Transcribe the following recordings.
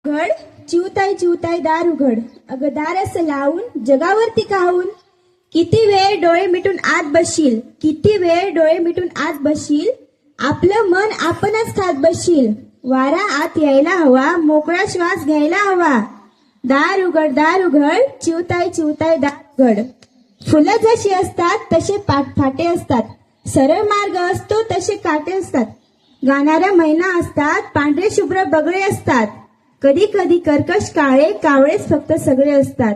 उघड चिवताय चिवताय दार उघड, अगं दार असं लावून जगावरती काहून. किती वेळ डोळे मिटून आत बसशील, किती वेळ डोळे मिटून आत बसशील. आपलं मन आपणच खात बसशील. वारा आत यायला हवा, मोकळा श्वास घ्यायला हवा. दार उघड चिवताय चिवताय दार उघड. फुलं जशी असतात तसे फाटे असतात, सरळ मार्ग असतो तसे काटे असतात. गाणाऱ्या मैना असतात, पांढरे शुभ्र बगळे असतात. कधी कधी कर्कश काळे कावळेच फक्त सगळे असतात.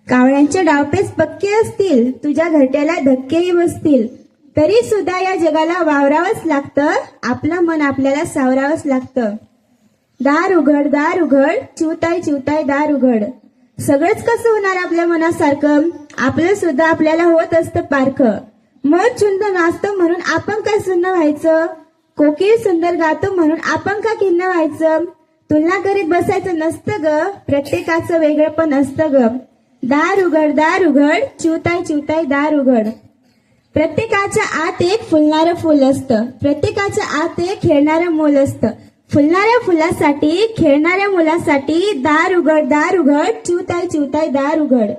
कावळ्यांचे डावपेच पक्के असतील, तुझ्या घरट्याला धक्केही बसतील. तरी सुद्धा या जगाला वावरावंच लागतं, आपलं मन आपल्याला सावरावंच लागतं. दार उघड चिवताय चिवताय दार उघड. सगळंच कसं होणार आपल्या मनासारखं, आपलं सुद्धा आपल्याला होत असतं पारखं. मन चुंद नाचतं म्हणून आपण काय सुन्न व्हायचं, कोकिळ सुंदर गातो म्हणून आपण का खिन्न व्हायचं. तुलना करीत बसायचं नसतं ग, प्रत्येकाचं वेगळं पण असतं ग. दार उघड चिवताय चिवताय दार उघड. प्रत्येकाच्या आत एक फुलणारं फुल असतं, प्रत्येकाच्या आत एक खेळणारं मूल असतं. फुलणाऱ्या फुलासाठी, खेळणाऱ्या मुलासाठी दार उघड चिवताय चिवताय दार उघड.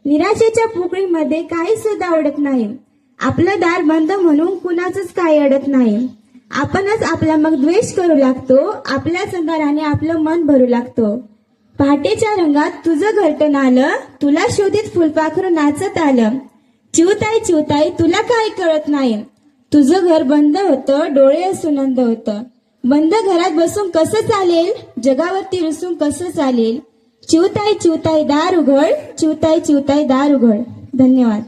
निराशेच्या पोकळीमध्ये काही सुद्धा अडत नाही, आपलं दार बंद म्हणून कुणाचंच काही अडत नाही. आपणच आपला मग द्वेष करू लागतो, आपल्याच अंधाराने आपलं मन भरू लागतो. पहाटेच्या रंगात तुझं घरटं आलं, तुला शोधित फुलपाखरू नाचत आलं. चिवताय चिवताय तुला काही कळत नाही, तुझं घर बंद होतं, डोळे असून अंध होतं. बंद घरात बसून कसं चालेल, जगावरती रुसून कसं चालेल. चिवताय चिवताय दार उघड, चिवताय चिवताय दार उघड. धन्यवाद.